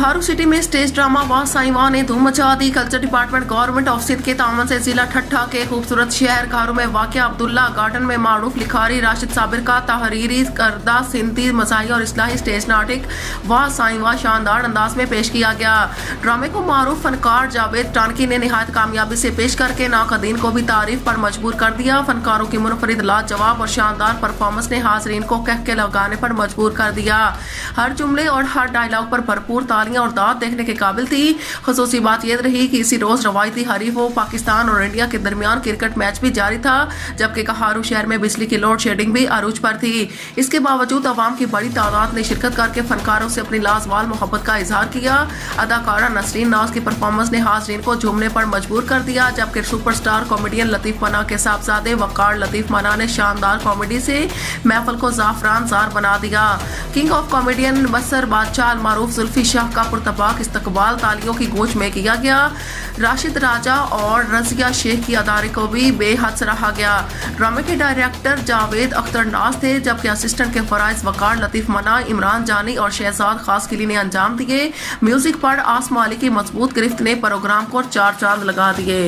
कहारू city में stage drama वाह साईं वाह ने धूम मचा दी। Culture department government of Sindh के तामन से जिला ठट्ठा के खूबसूरत शहर कहारू में वाक़िया अब्दुल्ला गार्डन में मारूफ लिखारी राशिद साबिर का तहरीरी करदा सिंधी मज़ाही और इस्लाही स्टेज नाटक वाह साईं वाह शानदार अंदाज में पेश किया गया। ड्रामे को मारूफ फनकार जावेद टानकी ने निहायत कामयाबी से पेश करके नाक़दीन को भी तारीफ पर मजबूर कर दिया। फनकारों की मुनफरिद लाजवाब और शानदार परफॉर्मेंस ने हाजरीन को कहके लगाने पर मजबूर कर दिया। हर जुमले और हर डायलॉग पर भरपूर तालियां और दाद देखने के काबिल थी। खसूसी बात यह रही कि इसी रोज रवायती हरीफों पाकिस्तान और इंडिया के दरमियान क्रिकेट मैच भी जारी था, जबकि कहारू शहर में बिजली की लोड शेडिंग भी अरूज पर थी। इसके बावजूद अवाम की बड़ी तादाद ने शिरकत करके फनकारों से अपनी लाजवाल मोहब्बत का इजहार किया। अदाकारा नसरीन नाज की परफॉर्मेंस ने हाजरीन को झूमने पर मजबूर कर दिया, जबकि सुपरस्टार कॉमेडियन लतीफ मना के साहबजादे वकार लतीफ मना ने शानदार कॉमेडी से महफल को जाफरान जार बना दिया। किंग ऑफ कॉमेडियन बसर बादशाह मारूफ जुल्फी शाह का पुरतबाक इस्तकबाल तालियों की गूंज में किया गया। राशिद राजा और रजिया शेख की अदारे को भी बेहद सराहा गया। ड्रामे के डायरेक्टर जावेद अख्तर नाज थे, जबकि असिस्टेंट के फराइज वकार लतीफ मना, इमरान जानी और शहजाद खास किली ने अंजाम दिए। म्यूजिक पर आसमा अली की मजबूत गिरफ्त ने प्रोग्राम को चार चांद लगा दिए।